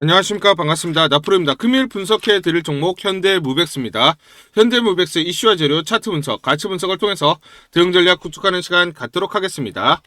안녕하십니까, 반갑습니다. 나프로입니다. 금일 분석해 드릴 종목 현대무백스입니다. 현대무백스 이슈와 재료, 차트 분석, 가치 분석을 통해서 대응 전략 구축하는 시간 갖도록 하겠습니다.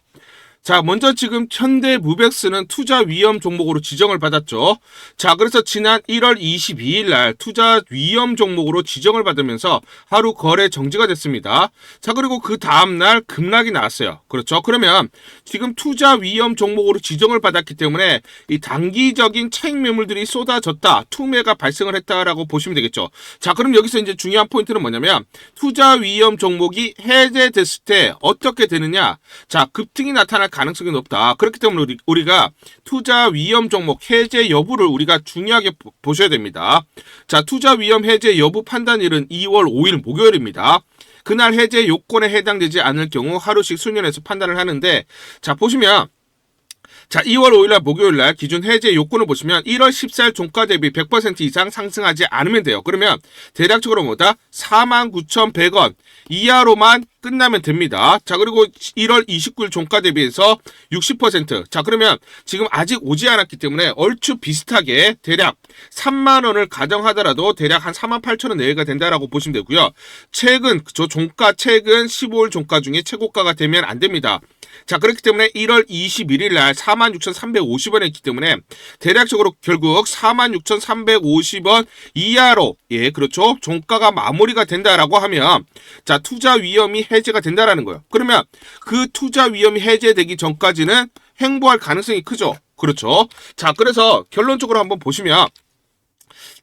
자, 먼저 지금 현대무백스는 투자 위험 종목으로 지정을 받았죠. 자, 그래서 지난 1월 22일 날 투자 위험 종목으로 지정을 받으면서 하루 거래 정지가 됐습니다. 자, 그리고 그 다음날 급락이 나왔어요. 그렇죠. 그러면 지금 투자 위험 종목으로 지정을 받았기 때문에 이 단기적인 차익 매물들이 쏟아졌다, 투매가 발생을 했다라고 보시면 되겠죠. 자, 그럼 여기서 이제 중요한 포인트는 뭐냐면 투자 위험 종목이 해제됐을 때 어떻게 되느냐. 자, 급등이 나타날 가능성이 높다. 그렇기 때문에 우리가 투자 위험 종목 해제 여부를 우리가 중요하게 보셔야 됩니다. 자, 투자 위험 해제 여부 판단일은 2월 5일 목요일입니다. 그날 해제 요건에 해당되지 않을 경우 하루씩 수년해서 판단을 하는데, 자, 보시면 자, 2월 5일날 목요일날 기준 해제 요건을 보시면 1월 14일 종가 대비 100% 이상 상승하지 않으면 돼요. 그러면 대략적으로 뭐다? 49,100원 이하로만 끝나면 됩니다. 자, 그리고 1월 29일 종가 대비해서 60%. 자, 그러면 지금 아직 오지 않았기 때문에 얼추 비슷하게 대략 3만원을 가정하더라도 대략 한 48,000원 내외가 된다라고 보시면 되고요. 최근, 종가 최근 15일 종가 중에 최고가가 되면 안 됩니다. 자, 그렇기 때문에 1월 21일 날 46,350원에 있기 때문에 대략적으로 결국 46,350원 이하로, 예, 그렇죠, 종가가 마무리가 된다라고 하면, 자, 투자 위험이 해제가 된다라는 거예요. 그러면 그 투자 위험이 해제되기 전까지는 횡보할 가능성이 크죠. 그렇죠. 자, 그래서 결론적으로 한번 보시면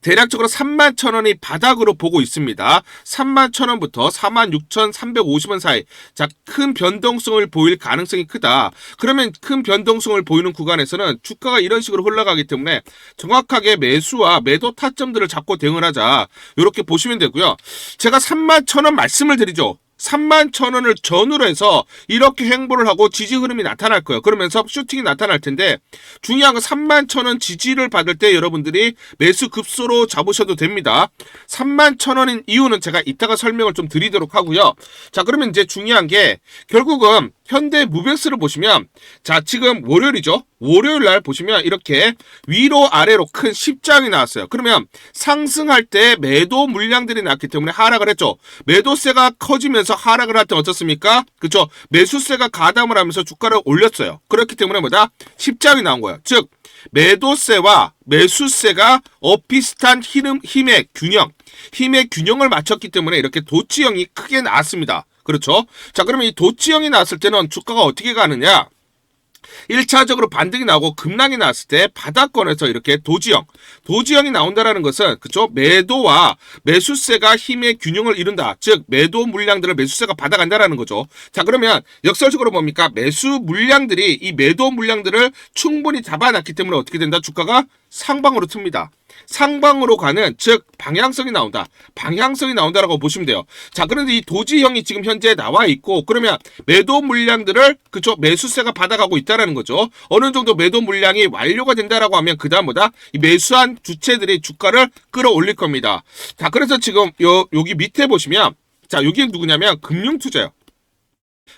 대략적으로 31,000원이 바닥으로 보고 있습니다. 31,000원부터 46,350원 사이. 자, 큰 변동성을 보일 가능성이 크다. 그러면 큰 변동성을 보이는 구간에서는 주가가 이런 식으로 흘러가기 때문에 정확하게 매수와 매도 타점들을 잡고 대응을 하자. 이렇게 보시면 되고요. 제가 31,000원 말씀을 드리죠. 31,000원을 전후로 해서 이렇게 행보를 하고 지지 흐름이 나타날 거예요. 그러면서 슈팅이 나타날 텐데, 중요한 건 31,000원 지지를 받을 때 여러분들이 매수 급소로 잡으셔도 됩니다. 31,000원인 이유는 제가 이따가 설명을 좀 드리도록 하고요. 자, 그러면 이제 중요한 게 결국은 현대무백스를 보시면, 자, 지금 월요일이죠. 월요일 날 보시면 이렇게 위로 아래로 큰 십장이 나왔어요. 그러면 상승할 때 매도 물량들이 났기 때문에 하락을 했죠. 매도세가 커지면서 하락을 할 때 어떻습니까? 그렇죠. 매수세가 가담을 하면서 주가를 올렸어요. 그렇기 때문에 뭐다? 십장이 나온 거예요. 즉 매도세와 매수세가 비슷한 힘의 균형을 맞췄기 때문에 이렇게 도치형이 크게 나왔습니다. 그렇죠. 자, 그러면 이 도치형이 나왔을 때는 주가가 어떻게 가느냐? 1차적으로 반등이 나오고 급락이 나왔을 때 바닥권에서 이렇게 도지형이 나온다라는 것은, 그쵸, 매도와 매수세가 힘의 균형을 이룬다. 즉 매도 물량들을 매수세가 받아간다라는 거죠. 자, 그러면 역설적으로 뭡니까? 매수 물량들이 이 매도 물량들을 충분히 잡아놨기 때문에 어떻게 된다? 주가가 상방으로 틉니다. 상방으로 가는, 즉 방향성이 나온다라고 보시면 돼요. 자, 그런데 이 도지형이 지금 현재 나와 있고, 그러면 매도 물량들을, 그쵸, 매수세가 받아가고 있다라는 거죠. 어느 정도 매도 물량이 완료가 된다라고 하면 그다음 뭐다? 이 매수한 주체들이 주가를 끌어올릴 겁니다. 자, 그래서 지금 여기 밑에 보시면, 자, 여기 누구냐면 금융투자예요.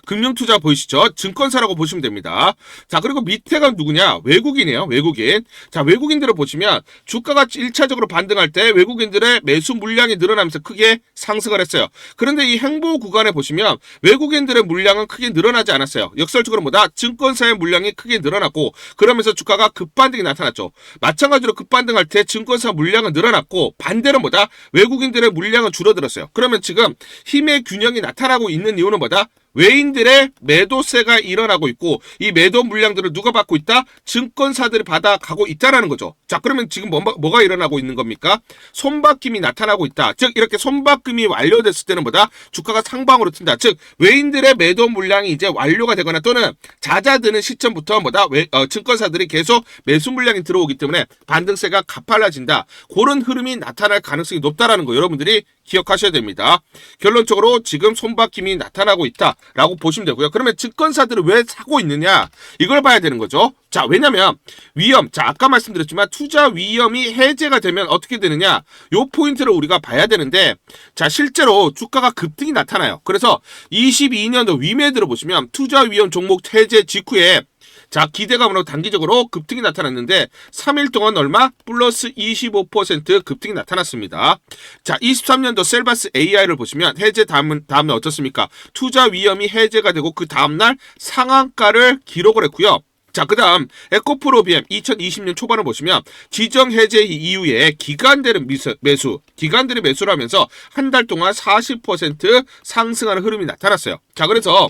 금융투자 보이시죠? 증권사라고 보시면 됩니다. 자, 그리고 밑에가 누구냐? 외국인이에요. 외국인. 자, 외국인들을 보시면 주가가 1차적으로 반등할 때 외국인들의 매수 물량이 늘어나면서 크게 상승을 했어요. 그런데 이 행보 구간에 보시면 외국인들의 물량은 크게 늘어나지 않았어요. 역설적으로 뭐다? 증권사의 물량이 크게 늘어났고, 그러면서 주가가 급반등이 나타났죠. 마찬가지로 급반등할 때 증권사 물량은 늘어났고, 반대로 뭐다? 외국인들의 물량은 줄어들었어요. 그러면 지금 힘의 균형이 나타나고 있는 이유는 뭐다? 외인들의 매도세가 일어나고 있고, 이 매도 물량들을 누가 받고 있다? 증권사들이 받아가고 있다라는 거죠. 자, 그러면 지금 뭐가 일어나고 있는 겁니까? 손바뀜이 나타나고 있다. 즉 이렇게 손바뀜이 완료됐을 때는 뭐다? 주가가 상방으로 튄다. 즉 외인들의 매도 물량이 이제 완료가 되거나 또는 잦아드는 시점부터 뭐다? 증권사들이 계속 매수 물량이 들어오기 때문에 반등세가 가팔라진다. 그런 흐름이 나타날 가능성이 높다라는 거 여러분들이 기억하셔야 됩니다. 결론적으로 지금 손바뀜이 나타나고 있다라고 보시면 되고요. 그러면 증권사들은 왜 사고 있느냐? 이걸 봐야 되는 거죠. 자, 왜냐면 위험, 자, 아까 말씀드렸지만 투자 위험이 해제가 되면 어떻게 되느냐? 요 포인트를 우리가 봐야 되는데, 자, 실제로 주가가 급등이 나타나요. 그래서 22년도 위메드로 보시면 투자 위험 종목 해제 직후에 자, 기대감으로 단기적으로 급등이 나타났는데 3일 동안 얼마? 플러스 25% 급등이 나타났습니다. 자, 23년도 셀바스 AI를 보시면 해제 다음에 어떻습니까? 투자 위험이 해제가 되고 그 다음날 상한가를 기록을 했고요. 자, 그 다음 에코프로비엠 2020년 초반을 보시면 지정 해제 이후에 기간대를 매수를 하면서 한 달 동안 40% 상승하는 흐름이 나타났어요. 자, 그래서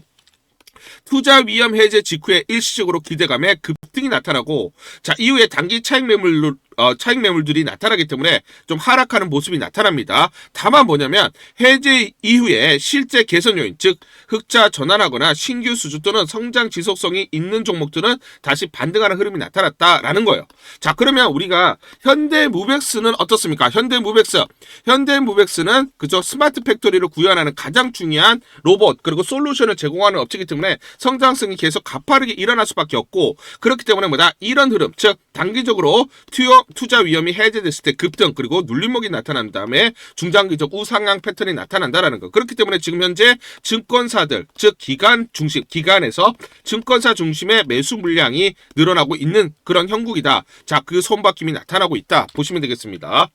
투자 위험 해제 직후에 일시적으로 기대감에 급등이 나타나고, 자, 이후에 단기 차익 매물들이 나타나기 때문에 좀 하락하는 모습이 나타납니다. 다만 뭐냐면 해제 이후에 실제 개선 요인, 즉 흑자 전환하거나 신규 수주 또는 성장 지속성이 있는 종목들은 다시 반등하는 흐름이 나타났다라는 거예요. 자, 그러면 우리가 현대무백스는 어떻습니까? 현대무백스는 그저 스마트 팩토리를 구현하는 가장 중요한 로봇 그리고 솔루션을 제공하는 업체이기 때문에 성장성이 계속 가파르게 일어날 수밖에 없고, 그렇기 때문에 뭐다? 이런 흐름, 즉 단기적으로 투자 위험이 해제됐을 때 급등 그리고 눌림목이 나타난 다음에 중장기적 우상향 패턴이 나타난다라는 거. 그렇기 때문에 지금 현재 증권사들, 즉 기관에서 증권사 중심의 매수 물량이 늘어나고 있는 그런 형국이다. 자, 그 손바뀜이 나타나고 있다 보시면 되겠습니다.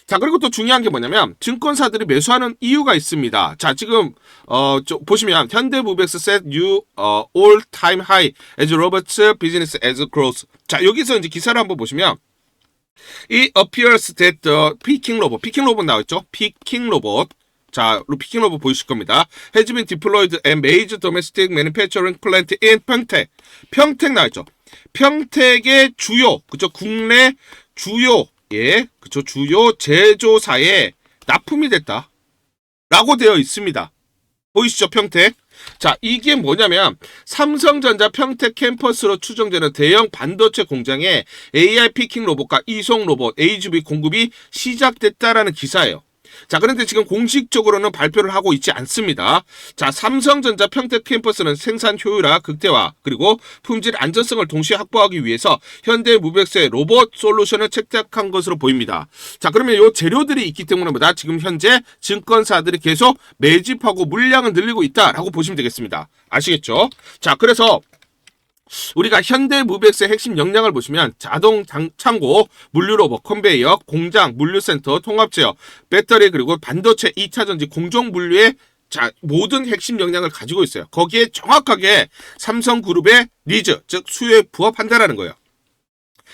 자, 그리고 또 중요한 게 뭐냐면 증권사들이 매수하는 이유가 있습니다. 자, 지금 보시면 현대무백스 set new all time high as Robert's business as growth. 자, 여기서 이제 기사를 한번 보시면 It appears that the 피킹 로봇 나와있죠? 피킹 로봇. 자, 피킹 로봇 보이실 겁니다. Has been deployed at major domestic manufacturing plant in 평택 나와있죠? 평택의 국내 주요 제조사에 납품이 됐다 라고 되어 있습니다. 보이시죠? 평택. 자, 이게 뭐냐면 삼성전자 평택 캠퍼스로 추정되는 대형 반도체 공장에 AI 피킹 로봇과 이송 로봇 AGV 공급이 시작됐다라는 기사예요. 자, 그런데 지금 공식적으로는 발표를 하고 있지 않습니다. 자, 삼성전자 평택 캠퍼스는 생산 효율화 극대화 그리고 품질 안전성을 동시에 확보하기 위해서 현대무백스의 로봇 솔루션을 채택한 것으로 보입니다. 자, 그러면 이 재료들이 있기 때문에 지금 현재 증권사들이 계속 매집하고 물량을 늘리고 있다라고 보시면 되겠습니다. 아시겠죠? 자, 그래서 우리가 현대무백스의 핵심 역량을 보시면 자동 창고, 물류로봇, 컨베이어, 공장, 물류센터, 통합제어, 배터리 그리고 반도체 2차전지 공정 분류의 모든 핵심 역량을 가지고 있어요. 거기에 정확하게 삼성그룹의 니즈, 즉 수요에 부합한다라는 거예요.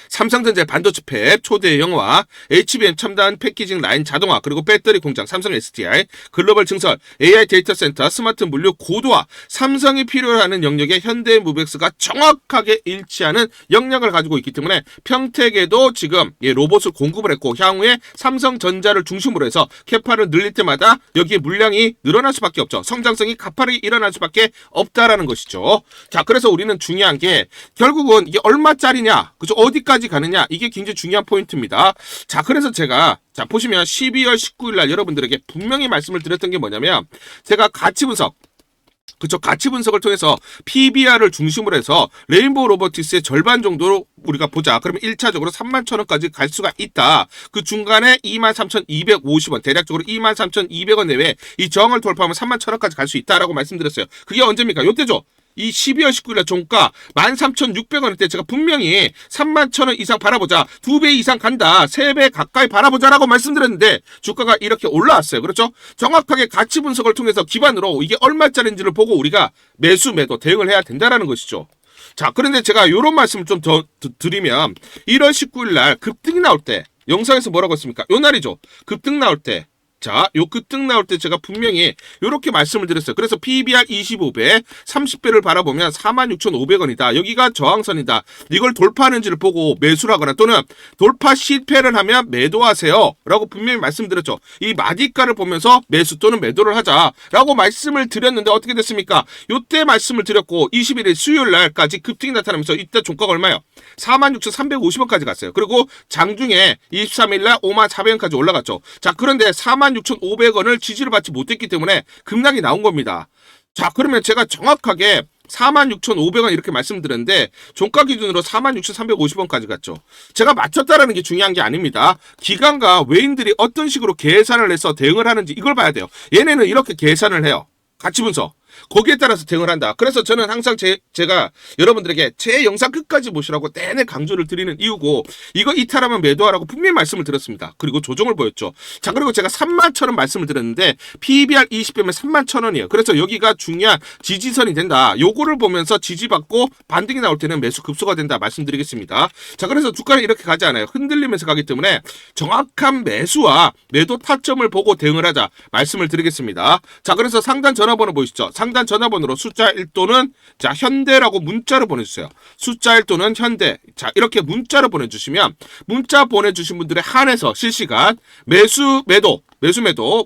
삼성전자 반도체 팹, 초대형화, HBM 첨단 패키징 라인 자동화, 그리고 배터리 공장, 삼성 SDI, 글로벌 증설, AI 데이터 센터, 스마트 물류 고도화, 삼성이 필요로 하는 영역에 현대무백스가 정확하게 일치하는 역량을 가지고 있기 때문에 평택에도 지금 로봇을 공급을 했고, 향후에 삼성전자를 중심으로 해서 캐파를 늘릴 때마다 여기에 물량이 늘어날 수밖에 없죠. 성장성이 가파르게 일어날 수밖에 없다라는 것이죠. 자, 그래서 우리는 중요한 게 결국은 이게 얼마짜리냐, 그죠? 어디까지 가느냐, 이게 굉장히 중요한 포인트입니다. 자, 그래서 제가 보시면 12월 19일 날 여러분들에게 분명히 말씀을 드렸던 게 뭐냐면, 제가 가치 분석을 통해서 PBR을 중심으로 해서 레인보우 로보틱스의 절반 정도로 우리가 보자. 그러면 1차적으로 31,000원까지 갈 수가 있다. 그 중간에 23,250원, 대략적으로 23,200원 내외 이 저항을 돌파하면 31,000원까지 갈 수 있다라고 말씀드렸어요. 그게 언제입니까? 요때죠. 이 12월 19일날 종가 13,600원일 때 제가 분명히 31,000원 이상 바라보자, 2배 이상 간다, 3배 가까이 바라보자라고 말씀드렸는데 주가가 이렇게 올라왔어요. 그렇죠? 정확하게 가치 분석을 통해서 기반으로 이게 얼마짜리인지를 보고 우리가 매수, 매도 대응을 해야 된다라는 것이죠. 자, 그런데 제가 이런 말씀을 좀 더 드리면 1월 19일날 급등이 나올 때 영상에서 뭐라고 했습니까? 요 날이죠. 급등 나올 때, 자, 요 급등 나올 때 제가 분명히 요렇게 말씀을 드렸어요. 그래서 PBR 25배, 30배를 바라보면 46,500원이다. 여기가 저항선이다. 이걸 돌파하는지를 보고 매수를 하거나 또는 돌파 실패를 하면 매도하세요 라고 분명히 말씀드렸죠. 이 마디가를 보면서 매수 또는 매도를 하자라고 말씀을 드렸는데 어떻게 됐습니까? 요때 말씀을 드렸고 21일 수요일 날까지 급등이 나타나면서 이때 종가가 얼마요? 46,350원까지 갔어요. 그리고 장중에 23일 날 54,000원까지 올라갔죠. 자, 그런데 46,500원을 지지를 받지 못했기 때문에 급락이 나온 겁니다. 자, 그러면 제가 정확하게 46,500원 이렇게 말씀드렸는데 종가 기준으로 46,350원까지 갔죠. 제가 맞췄다라는 게 중요한 게 아닙니다. 기관과 외인들이 어떤 식으로 계산을 해서 대응을 하는지 이걸 봐야 돼요. 얘네는 이렇게 계산을 해요. 가치 분석. 거기에 따라서 대응을 한다. 그래서 저는 항상 제가 여러분들에게 제 영상 끝까지 보시라고 내내 강조를 드리는 이유고, 이거 이탈하면 매도하라고 분명히 말씀을 드렸습니다. 그리고 조정을 보였죠. 자, 그리고 제가 31,000원 말씀을 드렸는데 PBR 20배면 31,000원이에요. 그래서 여기가 중요한 지지선이 된다. 요거를 보면서 지지받고 반등이 나올 때는 매수 급소가 된다 말씀드리겠습니다. 자, 그래서 주가는 이렇게 가지 않아요. 흔들리면서 가기 때문에 정확한 매수와 매도 타점을 보고 대응을 하자 말씀을 드리겠습니다. 자, 그래서 상단 전화번호 보이시죠? 상단 전화번호로 숫자 1또는 자, 현대라고 문자를 보내주세요. 숫자 1 또는 현대. 자, 이렇게 문자를 보내주시면 문자 보내주신 분들에 한해서 실시간 매수 매도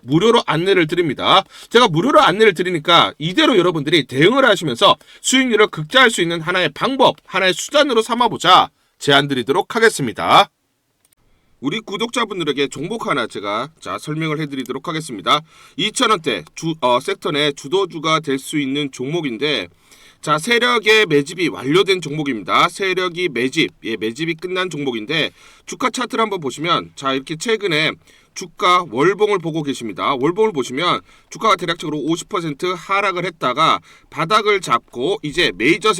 무료로 안내를 드립니다. 제가 무료로 안내를 드리니까 이대로 여러분들이 대응을 하시면서 수익률을 극대화할 수 있는 하나의 방법, 하나의 수단으로 삼아보자 제안 드리도록 하겠습니다. 우리 구독자분들에게 종목 하나 제가 설명을 해드리도록 하겠습니다. 2,000원대 섹터 내 주도주가 될 수 있는 종목인데, 자, 세력의 매집이 완료된 종목입니다. 세력이 매집이 끝난 종목인데, 주가 차트를 한번 보시면, 자, 이렇게 최근에 주가 월봉을 보고 계십니다. 월봉을 보시면 주가가 대략적으로 50% 하락을 했다가 바닥을 잡고 이제 메이저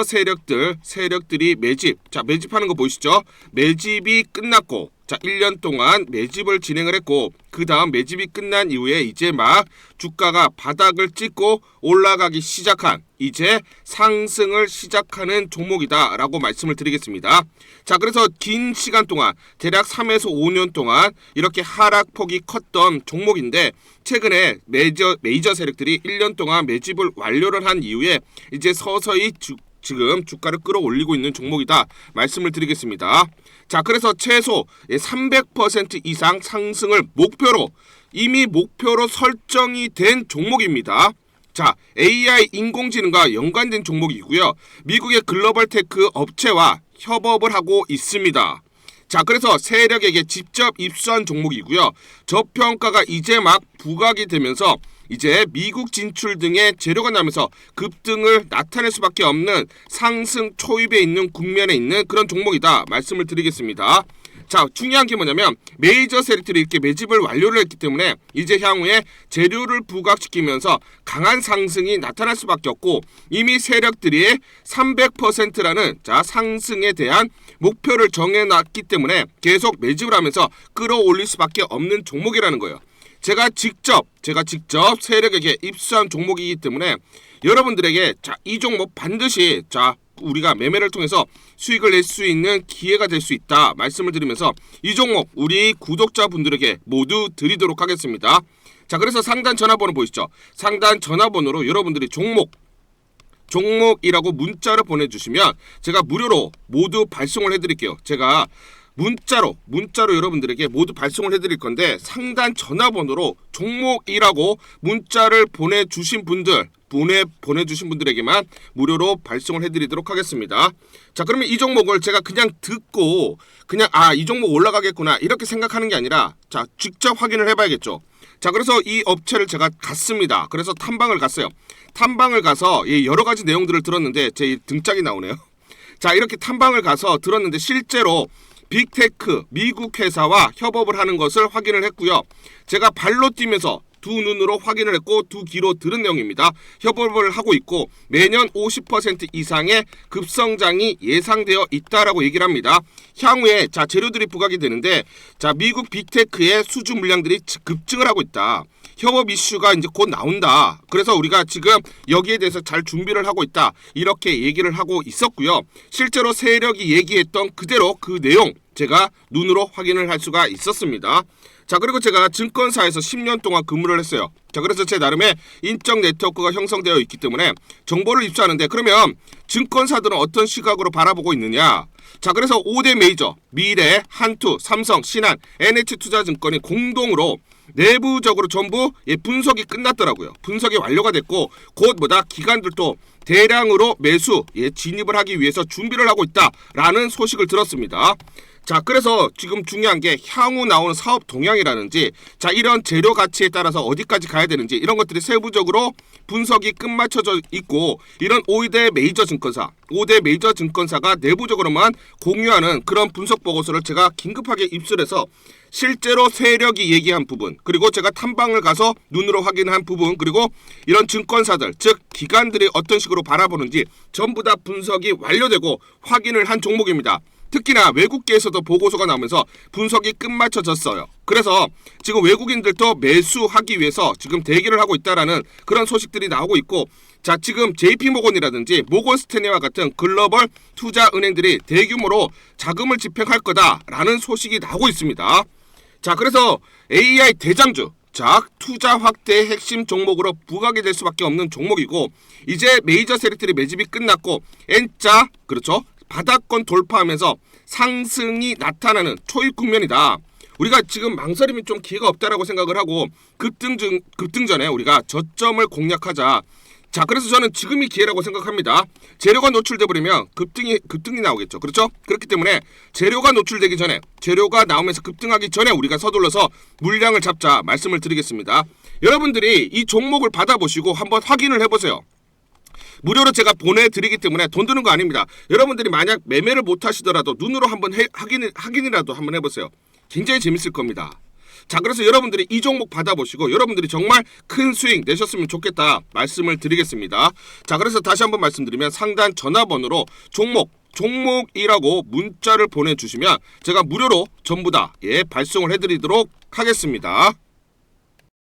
세력들이 매집하는 거 보이시죠? 매집이 끝났고, 자, 1년 동안 매집을 진행을 했고, 그 다음 매집이 끝난 이후에 이제 막 주가가 바닥을 찍고 올라가기 시작한, 이제 상승을 시작하는 종목이다 라고 말씀을 드리겠습니다. 자, 그래서 긴 시간 동안 대략 3에서 5년 동안 이렇게 하락폭이 컸던 종목인데, 최근에 메이저 세력들이 1년 동안 매집을 완료를 한 이후에 이제 서서히 지금 주가를 끌어올리고 있는 종목이다 말씀을 드리겠습니다. 자, 그래서 최소 300% 이상 상승을 이미 목표로 설정이 된 종목입니다. 자, AI 인공지능과 연관된 종목이고요. 미국의 글로벌 테크 업체와 협업을 하고 있습니다. 자, 그래서 세력에게 직접 입수한 종목이고요. 저평가가 이제 막 부각이 되면서 이제 미국 진출 등의 재료가 나면서 급등을 나타낼 수밖에 없는 상승 초입에 있는 국면에 있는 그런 종목이다 말씀을 드리겠습니다. 자, 중요한 게 뭐냐면 메이저 세력들이 이렇게 매집을 완료를 했기 때문에 이제 향후에 재료를 부각시키면서 강한 상승이 나타날 수밖에 없고, 이미 세력들이 300%라는 자, 상승에 대한 목표를 정해놨기 때문에 계속 매집을 하면서 끌어올릴 수밖에 없는 종목이라는 거예요. 제가 직접 세력에게 입수한 종목이기 때문에 여러분들에게 자, 이 종목 반드시 우리가 매매를 통해서 수익을 낼 수 있는 기회가 될 수 있다 말씀을 드리면서 이 종목 우리 구독자분들에게 모두 드리도록 하겠습니다. 자, 그래서 상단 전화번호 보이시죠? 상단 전화번호로 여러분들이 종목이라고 문자를 보내주시면 제가 무료로 모두 발송을 해드릴게요. 제가 문자로 여러분들에게 모두 발송을 해드릴 건데, 상단 전화번호로 종목이라고 문자를 보내주신 분들에게만 무료로 발송을 해드리도록 하겠습니다. 자, 그러면 이 종목을 제가 그냥 듣고 이 종목 올라가겠구나 이렇게 생각하는 게 아니라, 자, 직접 확인을 해봐야겠죠. 자, 그래서 이 업체를 제가 갔습니다. 그래서 탐방을 갔어요. 탐방을 가서 여러 가지 내용들을 들었는데 제 등짝이 나오네요. 자, 이렇게 탐방을 가서 들었는데 실제로 빅테크 미국 회사와 협업을 하는 것을 확인을 했고요. 제가 발로 뛰면서 두 눈으로 확인을 했고 두 귀로 들은 내용입니다. 협업을 하고 있고 매년 50% 이상의 급성장이 예상되어 있다라고 얘기를 합니다. 향후에 자, 재료들이 부각이 되는데, 자, 미국 빅테크의 수주 물량들이 급증을 하고 있다. 협업 이슈가 이제 곧 나온다. 그래서 우리가 지금 여기에 대해서 잘 준비를 하고 있다. 이렇게 얘기를 하고 있었고요. 실제로 세력이 얘기했던 그대로 그 내용 제가 눈으로 확인을 할 수가 있었습니다. 자, 그리고 제가 증권사에서 10년 동안 근무를 했어요. 자, 그래서 제 나름의 인적 네트워크가 형성되어 있기 때문에 정보를 입수하는데, 그러면 증권사들은 어떤 시각으로 바라보고 있느냐? 자, 그래서 5대 메이저 미래, 한투, 삼성, 신한, NH투자증권이 공동으로 내부적으로 전부 분석이 끝났더라고요. 분석이 완료가 됐고 곧 기관들도 대량으로 매수 진입을 하기 위해서 준비를 하고 있다라는 소식을 들었습니다. 자, 그래서 지금 중요한 게 향후 나오는 사업 동향이라든지 자, 이런 재료 가치에 따라서 어디까지 가야 되는지 이런 것들이 세부적으로 분석이 끝마쳐져 있고, 이런 5대 메이저 증권사가 내부적으로만 공유하는 그런 분석 보고서를 제가 긴급하게 입수해서 실제로 세력이 얘기한 부분, 그리고 제가 탐방을 가서 눈으로 확인한 부분, 그리고 이런 증권사들, 즉 기관들이 어떤 식으로 바라보는지 전부 다 분석이 완료되고 확인을 한 종목입니다. 특히나 외국계에서도 보고서가 나오면서 분석이 끝마쳐졌어요. 그래서 지금 외국인들도 매수하기 위해서 지금 대기를 하고 있다라는 그런 소식들이 나오고 있고, 자, 지금 JP모건이라든지 모건스탠리와 같은 글로벌 투자 은행들이 대규모로 자금을 집행할 거다라는 소식이 나오고 있습니다. 자, 그래서 AI 대장주, 자, 투자 확대의 핵심 종목으로 부각이 될 수밖에 없는 종목이고, 이제 메이저 세력들이 매집이 끝났고 N자, 그렇죠, 바닥권 돌파하면서 상승이 나타나는 초입 국면이다. 우리가 지금 망설임이 좀 기회가 없다라고 생각을 하고 급등 전에 우리가 저점을 공략하자. 자, 그래서 저는 지금이 기회라고 생각합니다. 재료가 노출돼 버리면 급등이 나오겠죠. 그렇죠? 그렇기 때문에 재료가 노출되기 전에, 재료가 나오면서 급등하기 전에 우리가 서둘러서 물량을 잡자 말씀을 드리겠습니다. 여러분들이 이 종목을 받아보시고 한번 확인을 해보세요. 무료로 제가 보내드리기 때문에 돈 드는 거 아닙니다. 여러분들이 만약 매매를 못 하시더라도 눈으로 한번 확인이라도 한번 해보세요. 굉장히 재밌을 겁니다. 자, 그래서 여러분들이 이 종목 받아보시고 여러분들이 정말 큰 수익 내셨으면 좋겠다 말씀을 드리겠습니다. 자, 그래서 다시 한번 말씀드리면 상단 전화번호로 종목이라고 문자를 보내주시면 제가 무료로 전부 다 발송을 해드리도록 하겠습니다.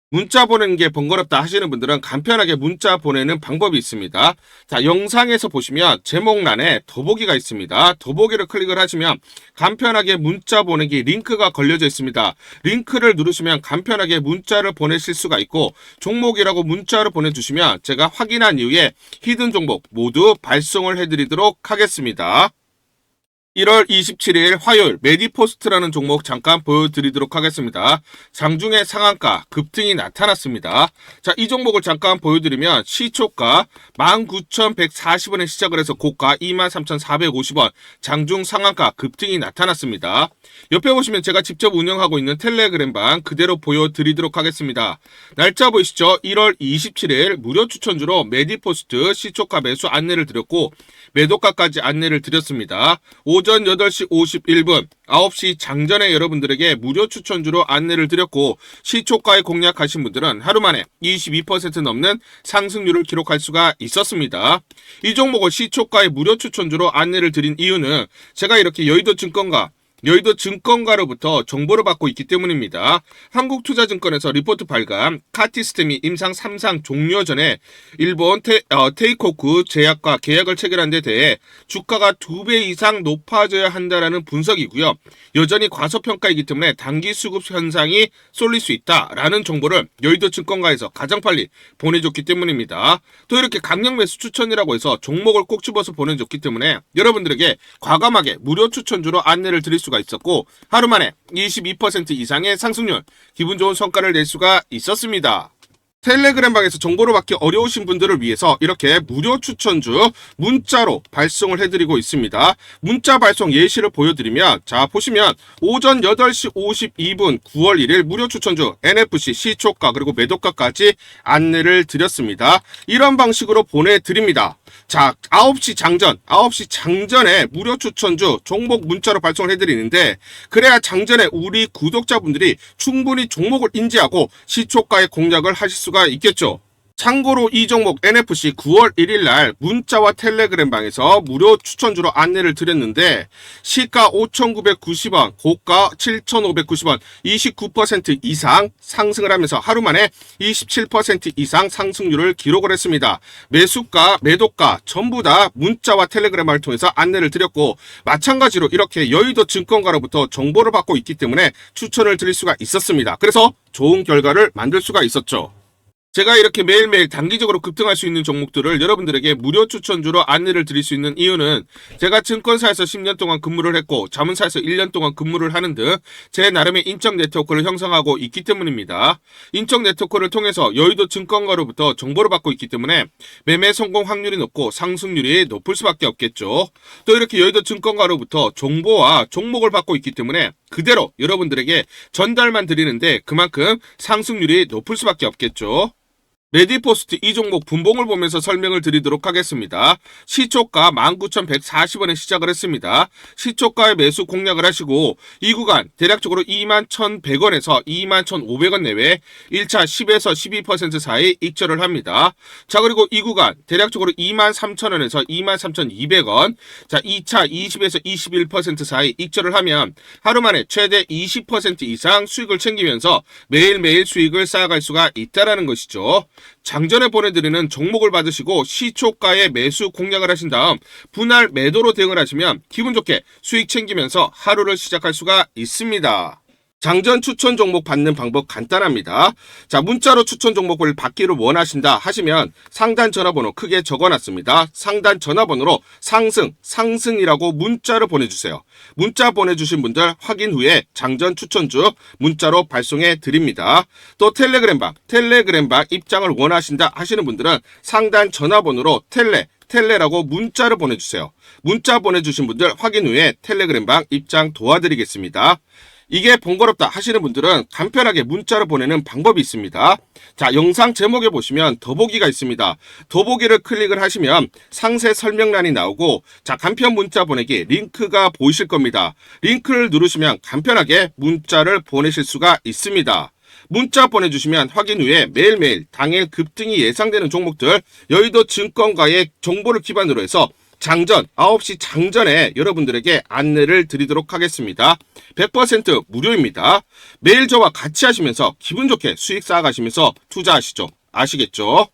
문자 보내는 게 번거롭다 하시는 분들은 간편하게 문자 보내는 방법이 있습니다. 자, 영상에서 보시면 제목란에 더보기가 있습니다. 더보기를 클릭을 하시면 간편하게 문자 보내기 링크가 걸려져 있습니다. 링크를 누르시면 간편하게 문자를 보내실 수가 있고, 종목이라고 문자를 보내주시면 제가 확인한 이후에 히든 종목 모두 발송을 해드리도록 하겠습니다. 1월 27일 화요일 메디포스트라는 종목 잠깐 보여드리도록 하겠습니다. 장중에 상한가 급등이 나타났습니다. 자, 이 종목을 잠깐 보여드리면 시초가 19,140원에 시작을 해서 고가 23,450원, 장중 상한가 급등이 나타났습니다. 옆에 보시면 제가 직접 운영하고 있는 텔레그램방 그대로 보여드리도록 하겠습니다. 날짜 보이시죠? 1월 27일 무료 추천주로 메디포스트 시초가 매수 안내를 드렸고 매도가까지 안내를 드렸습니다. 오전 8시 51분 9시 장전에 여러분들에게 무료 추천주로 안내를 드렸고, 시초가에 공략하신 분들은 하루 만에 22% 넘는 상승률을 기록할 수가 있었습니다. 이 종목을 시초가에 무료 추천주로 안내를 드린 이유는 제가 이렇게 여의도 증권가로부터 정보를 받고 있기 때문입니다. 한국투자증권에서 리포트 발간 카티스템이 임상 3상 종료 전에 일본 테이코쿠 제약과 계약을 체결한 데 대해 주가가 2배 이상 높아져야 한다는 분석이고요. 여전히 과소평가이기 때문에 단기 수급 현상이 쏠릴 수 있다라는 정보를 여의도 증권가에서 가장 빨리 보내줬기 때문입니다. 또 이렇게 강력 매수 추천이라고 해서 종목을 꼭 집어서 보내줬기 때문에 여러분들에게 과감하게 무료 추천주로 안내를 드릴 수가 있었고, 하루 만에 22% 이상의 상승률, 기분 좋은 성과를 낼 수가 있었습니다. 텔레그램방에서 정보를 받기 어려우신 분들을 위해서 이렇게 무료 추천주 문자로 발송을 해드리고 있습니다. 문자 발송 예시를 보여드리면, 자, 보시면 오전 8시 52분 9월 1일 무료 추천주 NFC 시초가 그리고 매도가까지 안내를 드렸습니다. 이런 방식으로 보내드립니다. 자, 9시 장전에 무료 추천주 종목 문자로 발송을 해드리는데, 그래야 장전에 우리 구독자분들이 충분히 종목을 인지하고 시초가의 공략을 하실 수가 있겠죠. 참고로 이 종목 NFC 9월 1일 날 문자와 텔레그램 방에서 무료 추천주로 안내를 드렸는데, 시가 5,990원, 고가 7,590원, 29% 이상 상승을 하면서 하루 만에 27% 이상 상승률을 기록을 했습니다. 매수가, 매도가 전부 다 문자와 텔레그램을 통해서 안내를 드렸고, 마찬가지로 이렇게 여의도 증권가로부터 정보를 받고 있기 때문에 추천을 드릴 수가 있었습니다. 그래서 좋은 결과를 만들 수가 있었죠. 제가 이렇게 매일매일 단기적으로 급등할 수 있는 종목들을 여러분들에게 무료 추천주로 안내를 드릴 수 있는 이유는 제가 증권사에서 10년 동안 근무를 했고 자문사에서 1년 동안 근무를 하는 등 제 나름의 인적 네트워크를 형성하고 있기 때문입니다. 인적 네트워크를 통해서 여의도 증권가로부터 정보를 받고 있기 때문에 매매 성공 확률이 높고 상승률이 높을 수밖에 없겠죠. 또 이렇게 여의도 증권가로부터 정보와 종목을 받고 있기 때문에 그대로 여러분들에게 전달만 드리는데 그만큼 상승률이 높을 수밖에 없겠죠. 레디포스트 이 종목 분봉을 보면서 설명을 드리도록 하겠습니다. 시초가 19,140원에 시작을 했습니다. 시초가의 매수 공략을 하시고 이 구간 대략적으로 21,100원에서 21,500원 내외 1차 10에서 12% 사이 익절을 합니다. 자, 그리고 이 구간 대략적으로 23,000원에서 23,200원, 자 2차 20에서 21% 사이 익절을 하면 하루 만에 최대 20% 이상 수익을 챙기면서 매일매일 수익을 쌓아갈 수가 있다는 것이죠. 장전에 보내드리는 종목을 받으시고 시초가에 매수 공략을 하신 다음 분할 매도로 대응을 하시면 기분 좋게 수익 챙기면서 하루를 시작할 수가 있습니다. 장전 추천 종목 받는 방법 간단합니다. 자, 문자로 추천 종목을 받기를 원하신다 하시면 상단 전화번호 크게 적어놨습니다. 상단 전화번호로 상승이라고 문자를 보내주세요. 문자 보내주신 분들 확인 후에 장전 추천주 문자로 발송해 드립니다. 또 텔레그램방 입장을 원하신다 하시는 분들은 상단 전화번호로 텔레라고 문자를 보내주세요. 문자 보내주신 분들 확인 후에 텔레그램방 입장 도와드리겠습니다. 이게 번거롭다 하시는 분들은 간편하게 문자로 보내는 방법이 있습니다. 자, 영상 제목에 보시면 더보기가 있습니다. 더보기를 클릭을 하시면 상세 설명란이 나오고 자, 간편 문자 보내기 링크가 보이실 겁니다. 링크를 누르시면 간편하게 문자를 보내실 수가 있습니다. 문자 보내주시면 확인 후에 매일매일 당일 급등이 예상되는 종목들 여의도 증권가의 정보를 기반으로 해서 장전 9시 장전에 여러분들에게 안내를 드리도록 하겠습니다. 100% 무료입니다. 매일 저와 같이 하시면서 기분 좋게 수익 쌓아가시면서 투자하시죠. 아시겠죠?